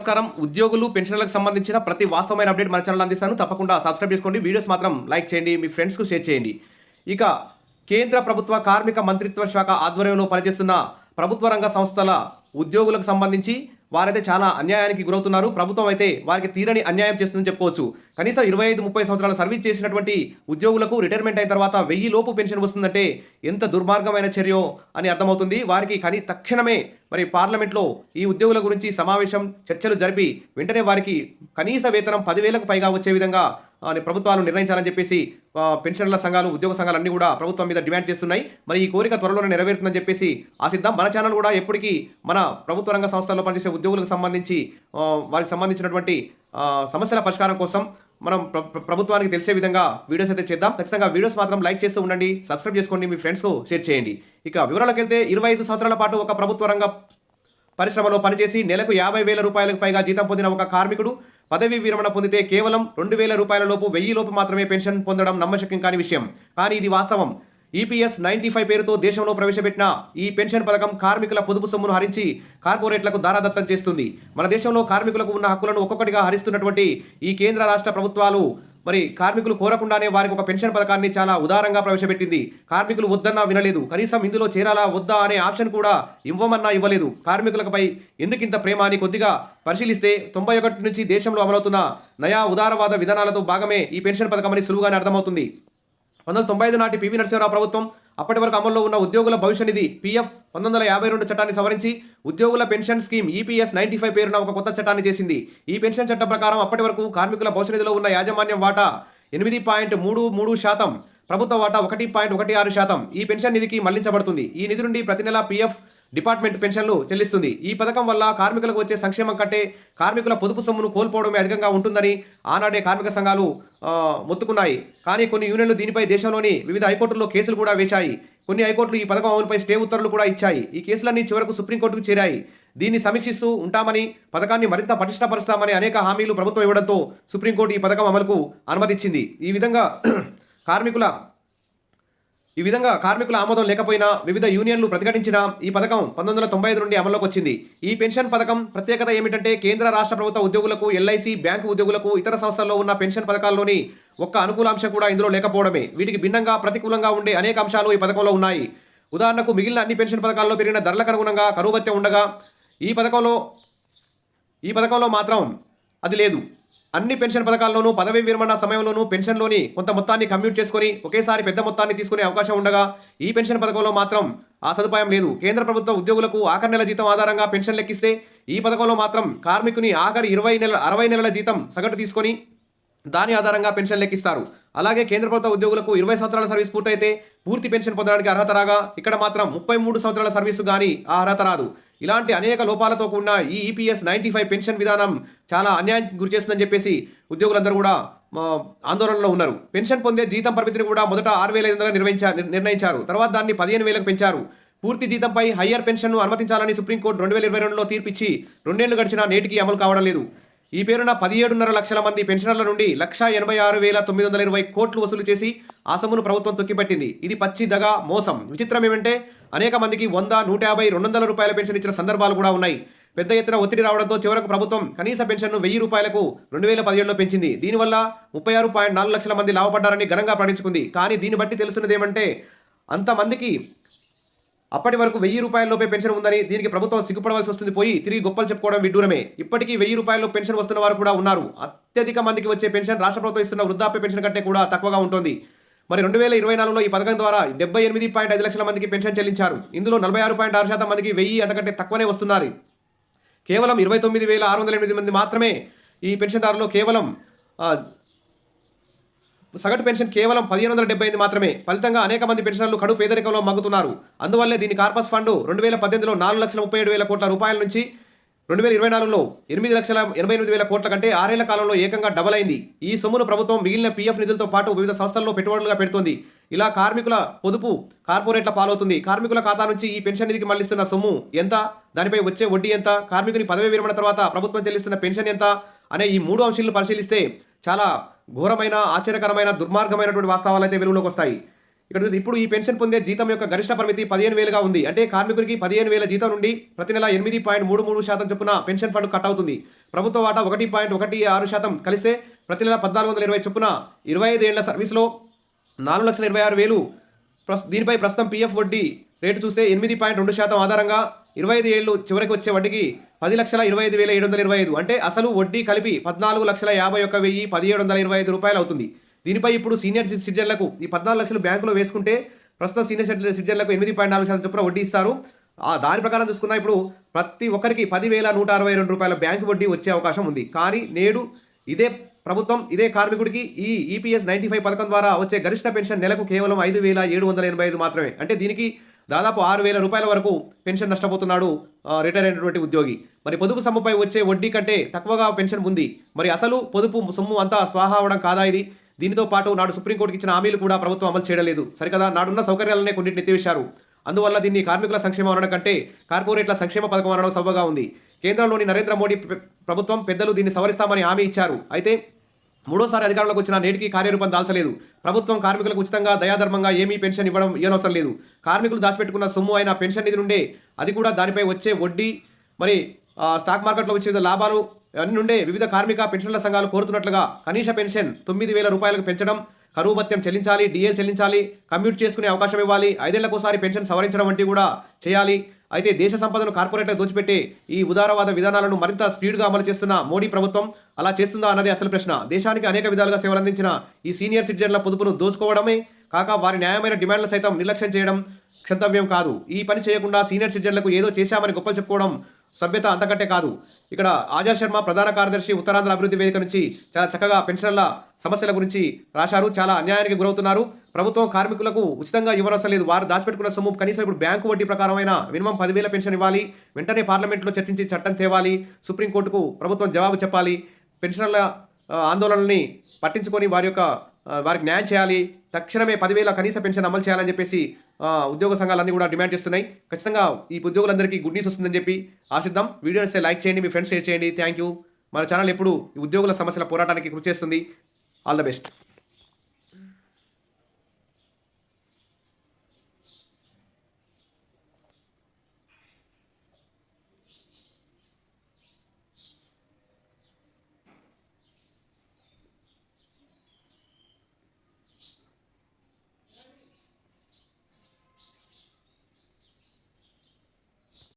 నమస్కారం. ఉద్యోగులు, పెన్షనర్లకు సంబంధించిన ప్రతి వాస్తవమైన అప్డేట్ మన ఛానల్ అందిస్తాను. తప్పకుండా సబ్స్క్రైబ్ చేసుకోండి. వీడియోస్ మాత్రం లైక్ చేయండి, మీ ఫ్రెండ్స్కు షేర్ చేయండి. ఇక కేంద్ర ప్రభుత్వ కార్మిక మంత్రిత్వ శాఖ ఆధ్వర్యంలో పనిచేస్తున్న ప్రభుత్వ రంగ సంస్థల ఉద్యోగులకు సంబంధించి వారైతే చాలా అన్యాయానికి గురవుతున్నారు. ప్రభుత్వం అయితే వారికి తీరని అన్యాయం చేస్తుందని చెప్పుకోవచ్చు. కనీసం 25-30 సంవత్సరాలు సర్వీస్ చేసినటువంటి ఉద్యోగులకు రిటైర్మెంట్ అయిన తర్వాత 1000 లోపు పెన్షన్ వస్తుందంటే ఎంత దుర్మార్గమైన చర్యో అని అర్థమవుతుంది. వారికి తక్షణమే మరి పార్లమెంట్లో ఈ ఉద్యోగుల గురించి సమావేశం చర్చలు జరిపి వెంటనే వారికి కనీస వేతనం 10,000కు పైగా వచ్చే విధంగా ప్రభుత్వాలు నిర్ణయించాలని చెప్పేసి పెన్షనర్ల సంఘాలు, ఉద్యోగ సంఘాలు అన్ని కూడా ప్రభుత్వం మీద డిమాండ్ చేస్తున్నాయి. మరి ఈ కోరిక త్వరలోనే నెరవేరుతుందని చెప్పేసి ఆశిద్దాం. మన ఛానల్ కూడా ఎప్పటికీ మన ప్రభుత్వ రంగ సంస్థల్లో పనిచేసే ఉద్యోగులకు సంబంధించి వారికి సంబంధించినటువంటి సమస్యల పరిష్కారం కోసం మనం ప్రభుత్వానికి తెలిసే విధంగా వీడియోస్ అయితే చేద్దాం. ఖచ్చితంగా వీడియోస్ మాత్రం లైక్ చేస్తూ ఉండండి, సబ్స్క్రైబ్ చేసుకోండి, మీ ఫ్రెండ్స్కు షేర్ చేయండి. ఇక వివరాలకు వెళ్తే 25 సంవత్సరాల పాటు ఒక ప్రభుత్వ రంగ పరిశ్రమలో పనిచేసి నెలకు 50,000 రూపాయలకు పైగా జీతం పొందిన ఒక కార్మికుడు పదవీ విరమణ పొందితే కేవలం 2,000 రూపాయల లోపు 1000 లోపు మాత్రమే పెన్షన్ పొందడం నమ్మశక్యం కాని విషయం. కానీ ఇది వాస్తవం. ఈపీఎస్ 95 పేరుతో దేశంలో ప్రవేశపెట్టిన ఈ పెన్షన్ పథకం కార్మికుల పొదుపు సొమ్మును హరించి కార్పొరేట్లకు దారాదత్తం చేస్తుంది. మన దేశంలో కార్మికులకు ఉన్న హక్కులను ఒక్కొక్కటిగా హరిస్తున్నటువంటి ఈ కేంద్ర రాష్ట్ర ప్రభుత్వాలు మరి కార్మికులు కోరకుండానే వారికి ఒక పెన్షన్ పథకాన్ని చాలా ఉదారంగా ప్రవేశపెట్టింది. కార్మికులు వద్దన్నా వినలేదు. కనీసం ఇందులో చేరాలా వద్దా అనే ఆప్షన్ కూడా ఇవ్వమన్నా ఇవ్వలేదు. కార్మికులపై ఎందుకింత ప్రేమ అని కొద్దిగా పరిశీలిస్తే 91 నుంచి దేశంలో అమలవుతున్న నయా ఉదారవాద విధానాలతో భాగమే ఈ పెన్షన్ పథకం అని సులువుగానే అర్థమవుతుంది. 1995 నాటి పివి నరసింహరావు ప్రభుత్వం అప్పటి వరకు అమల్లో ఉన్న ఉద్యోగుల భవిష్య నిధి పిఎఫ్ 1952 చట్టాన్ని సవరించి ఉద్యోగుల పెన్షన్ స్కీమ్ ఈపీఎస్ 95 పేరున ఒక కొత్త చట్టాన్ని చేసింది. ఈ పెన్షన్ చట్టం ప్రకారం అప్పటి వరకు కార్మికుల భవిష్య నిధిలో ఉన్న యాజమాన్యం వాటా 8.33%, ప్రభుత్వ వాటా 1.16% ఈ పెన్షన్ నిధికి మళ్లించబడుతుంది. ఈ నిధి నుండి ప్రతి నెల పిఎఫ్ డిపార్ట్మెంట్ పెన్షన్లు చెల్లిస్తుంది. ఈ పథకం వల్ల కార్మికులకు వచ్చే సంక్షేమం కంటే కార్మికుల పొదుపు సొమ్మును కోల్పోవడమే అధికంగా ఉంటుందని ఆనాడే కార్మిక సంఘాలు మొత్తుకున్నాయి. కానీ కొన్ని యూనియన్లు దీనిపై దేశంలోని వివిధ హైకోర్టుల్లో కేసులు కూడా వేశాయి. కొన్ని హైకోర్టులు ఈ పథకం అమలుపై స్టే ఉత్తర్వులు కూడా ఇచ్చాయి. ఈ కేసులన్నీ చివరకు సుప్రీంకోర్టుకు చేరాయి. దీన్ని సమీక్షిస్తూ ఉంటామని, పథకాన్ని మరింత పటిష్టపరుస్తామని అనేక హామీలు ప్రభుత్వం ఇవ్వడంతో సుప్రీంకోర్టు ఈ పథకం అమలుకు అనుమతిచ్చింది. ఈ విధంగా కార్మికుల ఆమోదం లేకపోయినా వివిధ యూనియన్లు ప్రతిఘటించిన ఈ పథకం 1995 నుండి అమల్లోకి వచ్చింది. ఈ పెన్షన్ పథకం ప్రత్యేకత ఏమిటంటే కేంద్ర రాష్ట్ర ప్రభుత్వ ఉద్యోగులకు, ఎల్ఐసి, బ్యాంకు ఉద్యోగులకు, ఇతర సంస్థల్లో ఉన్న పెన్షన్ పథకాల్లోని ఒక్క అనుకూలాంశం కూడా ఇందులో లేకపోవడమే. వీటికి భిన్నంగా ప్రతికూలంగా ఉండే అనేక అంశాలు ఈ పథకంలో ఉన్నాయి. ఉదాహరణకు మిగిలిన అన్ని పెన్షన్ పథకాల్లో పెరిగిన ధరలకు అనుగుణంగా కరువు భత్యం ఉండగా ఈ పథకంలో మాత్రం అది లేదు. అన్ని పెన్షన్ పథకాల్లోనూ పదవీ విరమణ సమయంలోనూ పెన్షన్లోని కొంత మొత్తాన్ని కమ్యూట్ చేసుకుని ఒకేసారి పెద్ద మొత్తాన్ని తీసుకునే అవకాశం ఉండగా ఈ పెన్షన్ పథకంలో మాత్రం ఆ సదుపాయం లేదు. కేంద్ర ప్రభుత్వ ఉద్యోగులకు ఆఖరి నెల జీతం ఆధారంగా పెన్షన్ లెక్కిస్తే ఈ పథకంలో మాత్రం కార్మికుని ఆఖరి 60 నెలల జీతం సగటు తీసుకొని దాని ఆధారంగా పెన్షన్ లెక్కిస్తారు. అలాగే కేంద్ర ప్రభుత్వ ఉద్యోగులకు 20 సంవత్సరాల సర్వీస్ పూర్తయితే పూర్తి పెన్షన్ పొందడానికి అర్హత రాగా ఇక్కడ మాత్రం 33 సంవత్సరాల సర్వీసు కానీ ఆ అర్హత రాదు. ఇలాంటి అనేక లోపాలతో కూడిన ఈ ఈపీఎస్ 95 పెన్షన్ విధానం చాలా అన్యాయానికి గురి చేస్తుందని చెప్పేసి ఉద్యోగులందరూ కూడా ఆందోళనలో ఉన్నారు. పెన్షన్ పొందే జీతం పరిమితిని కూడా మొదట 6,500 నిర్ణయించారు. తర్వాత దాన్ని 15,000కు పెంచారు. పూర్తి జీతంపై హయ్యర్ పెన్షన్ను అనుమతించాలని సుప్రీంకోర్టు 2022లో తీర్పిచ్చి 2 ఏళ్లు గడిచినా నేటికి అమలు కావడం లేదు. ఈ పేరున 17.5 లక్షల మంది పెన్షనర్ల నుండి 1,86,920 కోట్లు వసూలు చేసి ఆ సొమ్మును ప్రభుత్వం తొక్కిపెట్టింది. ఇది పచ్చి దగా, మోసం. విచిత్రం ఏమంటే అనేక మందికి 100, 150, 200 రూపాయల పెన్షన్ ఇచ్చిన సందర్భాలు కూడా ఉన్నాయి. పెద్ద ఎత్తున ఒత్తిడి రావడంతో చివరకు ప్రభుత్వం కనీస పెన్షన్ను 1,000 రూపాయలకు 2017లో పెంచింది. దీనివల్ల 36.4 లక్షల మంది లాభపడ్డారని ఘనంగా ప్రకటించుకుంది. కానీ దీన్ని బట్టి తెలుస్తున్నది ఏమంటే అంతమందికి అప్పటి వరకు 1,000 రూపాయలలోపే పెన్షన్ ఉందని దీనికి ప్రభుత్వం సిగ్గుపడవలసి వస్తుంది పోయి తిరిగి గొప్పలు చెప్పుకోవడం విడ్డూరమే. ఇప్పటికీ 1,000 రూపాయల్లో పెన్షన్ వస్తున్న వారు కూడా ఉన్నారు. అత్యధిక మందికి వచ్చే పెన్షన్ రాష్ట్ర ప్రభుత్వం ఇస్తున్న వృద్ధాప్య పెన్షన్ కంటే కూడా తక్కువగా ఉంటుంది. మరి 2024లో ఈ పథకం ద్వారా 78.5 లక్షల మందికి పెన్షన్ చెల్లించారు. ఇందులో 46.6% మందికి 1,000 అంతకంటే తక్కువనే వస్తున్నారు. కేవలం 29,608 మంది మాత్రమే ఈ పెన్షన్దారులు కేవలం సగటు పెన్షన్ కేవలం 1,578 మాత్రమే. ఫలితంగా అనేక మంది పెన్షనర్లు కడు పేదరికంలో మగ్గుతున్నారు. అందువల్లే దీని కార్పస్ ఫండ్ 2018లో 4,37,000 కోట్ల రూపాయల నుంచి 2024లో 8,88,000 కోట్ల కంటే 6 ఏళ్ల కాలంలో ఏకంగా డబల్ అయింది. ఈ సొమ్మును ప్రభుత్వం మిగిలిన పీఎఫ్ నిధులతో పాటు వివిధ సంస్థల్లో పెట్టుబడులుగా పెడుతోంది. ఇలా కార్మికుల పొదుపు కార్పొరేట్ల పాలవుతుంది. కార్మికుల ఖాతా నుంచి ఈ పెన్షన్ నిధికి మళ్లిస్తున్న సొమ్ము ఎంత, దానిపై వచ్చే వడ్డీ ఎంత, కార్మికుని పదవీ విరమణ తర్వాత ప్రభుత్వం చెల్లిస్తున్న పెన్షన్ ఎంత అనే ఈ 3 అంశాలను పరిశీలిస్తే చాలా ఘోరమైన, ఆశ్చర్యకరమైన, దుర్మార్గమైనటువంటి వాస్తవాలు అయితే వెలుగులోకి వస్తాయి. ఇక్కడ చూసి ఇప్పుడు ఈ పెన్షన్ పొందే జీతం యొక్క గరిష్ట పరిమితి 15,000గా ఉంది. అంటే కార్మికుడికి 15,000 జీతం నుండి ప్రతి నెల 8.33% చొప్పున పెన్షన్ ఫండ్ కట్ అవుతుంది. ప్రభుత్వ వాటా 1.16% కలిస్తే ప్రతి నెల 1,420 చొప్పున 25 ఏళ్ల సర్వీస్లో 4,26,000. దీనిపై ప్రస్తుతం పీఎఫ్ వడ్డీ రేటు చూస్తే 8.2% ఆధారంగా 25 ఏళ్ళు చివరికి వచ్చే వడ్డీకి 10,25,725. అంటే అసలు వడ్డీ కలిపి 14,51,1725 రూపాయలు అవుతుంది. దీనిపై ఇప్పుడు సీనియర్ సిటిజన్లకు ఈ 14 లక్షలు బ్యాంకులో వేసుకుంటే ప్రస్తుతం సీనియర్ సిటిజన్లకు 8.4% చొప్పున వడ్డీ ఇస్తారు. దాని ప్రకారం చూసుకున్నా ఇప్పుడు ప్రతి ఒక్కరికి 10,162 రూపాయల బ్యాంకు వడ్డీ వచ్చే అవకాశం ఉంది. కానీ నేడు ఇదే ప్రభుత్వం ఇదే కార్మికుడికి ఈ ఈపీఎస్ 95 పథకం ద్వారా వచ్చే గరిష్ట పెన్షన్ నెలకు కేవలం 5,785 మాత్రమే. అంటే దీనికి దాదాపు 6,000 రూపాయల వరకు పెన్షన్ నష్టపోతున్నాడు రిటైర్ అయినటువంటి ఉద్యోగి. మరి పొదుపు సొమ్ముపై వచ్చే వడ్డీ కంటే తక్కువగా పెన్షన్ ఉంది. మరి అసలు పొదుపు సొమ్ము అంతా స్వాహా అవడం కాదా ఇది? దీనితో పాటు నాడు సుప్రీంకోర్టుకి ఇచ్చిన హామీలు కూడా ప్రభుత్వం అమలు చేయడం లేదు. సరికదా నాడున్న సౌకర్యాలనే కొన్నింటిని ఎత్తివేశారు. అందువల్ల దీన్ని కార్మికుల సంక్షేమం అనడం కంటే కార్పొరేట్ల సంక్షేమ పథకం అనడం సవ్వగా ఉంది. కేంద్రంలోని నరేంద్ర మోడీ ప్రభుత్వం పెద్దలు దీన్ని సవరిస్తామని హామీ ఇచ్చారు. అయితే మూడోసారి అధికారంలోకి వచ్చిన నేటికి కార్యరూపం దాల్చలేదు. ప్రభుత్వం కార్మికులకు ఉచితంగా దయాధర్మంగా ఏమీ పెన్షన్ ఇవ్వనవసరం లేదు. కార్మికులు దాచిపెట్టుకున్న సొమ్ము అయిన పెన్షన్ నిధి నుండే, అది కూడా దానిపై వచ్చే వడ్డీ, మరి స్టాక్ మార్కెట్లో వచ్చే లాభాలు అన్ని నుండే వివిధ కార్మిక పెన్షన్ల సంఘాలు కోరుతున్నట్లుగా కనీస పెన్షన్ 9,000 రూపాయలకు పెంచడం, కరువు భత్యం చెల్లించాలి, డిఎల్ చెల్లించాలి, కమ్యూట్ చేసుకునే అవకాశం ఇవ్వాలి, 5 ఏళ్లకోసారి పెన్షన్ సవరించడం వంటివి కూడా చేయాలి. అయితే దేశ సంపదను కార్పొరేట్లకు దోచిపెట్టే ఈ ఉదారవాద విధానాలను మరింత స్పీడ్గా అమలు చేస్తున్న మోడీ ప్రభుత్వం అలా చేస్తుందా అన్నదే అసలు ప్రశ్న. దేశానికి అనేక విధాలుగా సేవలందించిన ఈ సీనియర్ సిటిజన్ల పొదుపును దోచుకోవడమే కాక వారి న్యాయమైన డిమాండ్లు సైతం నిర్లక్ష్యం చేయడం క్షంతవ్యం కాదు. ఈ పని చేయకుండా సీనియర్ సిటిజన్లకు ఏదో చేశామని గొప్పలు చెప్పుకోవడం సభ్యత అంతకంటే కాదు. ఇక్కడ ఆజాద్ శర్మ ప్రధాన కార్యదర్శి ఉత్తరాంధ్ర అభివృద్ధి వేదిక నుంచి చాలా చక్కగా పెన్షన్ల సమస్యల గురించి రాశారు. చాలా అన్యాయానికి గురవుతున్నారు. ప్రభుత్వం కార్మికులకు ఉచితంగా ఇవ్వనవసరం లేదు. వారు దాచిపెట్టుకున్న సొమ్ము కనీసం ఇప్పుడు బ్యాంకు వడ్డీ ప్రకారమైన మినిమం 10,000 పెన్షన్ ఇవ్వాలి. వెంటనే పార్లమెంట్లో చర్చించి చట్టం తేవాలి. సుప్రీంకోర్టుకు ప్రభుత్వం జవాబు చెప్పాలి. పెన్షన్ల ఆందోళనల్ని పట్టించుకొని వారికి న్యాయం చేయాలి. తక్షణమే 10,000 కనీస పెన్షన్ అమలు చేయాలని చెప్పేసి ఉద్యోగ సంఘాలన్నీ కూడా డిమాండ్ చేస్తున్నాయి. ఖచ్చితంగా ఈ ఉద్యోగులందరికీ గుడ్ న్యూస్ వస్తుందని చెప్పి ఆశిద్దాం. వీడియో నచ్చితే లైక్ చేయండి, మీ ఫ్రెండ్స్ షేర్ చేయండి. Thank you. మన ఛానల్ ఎప్పుడు ఈ ఉద్యోగుల సమస్యల పోరాటానికి కృషి చేస్తుంది. All the best.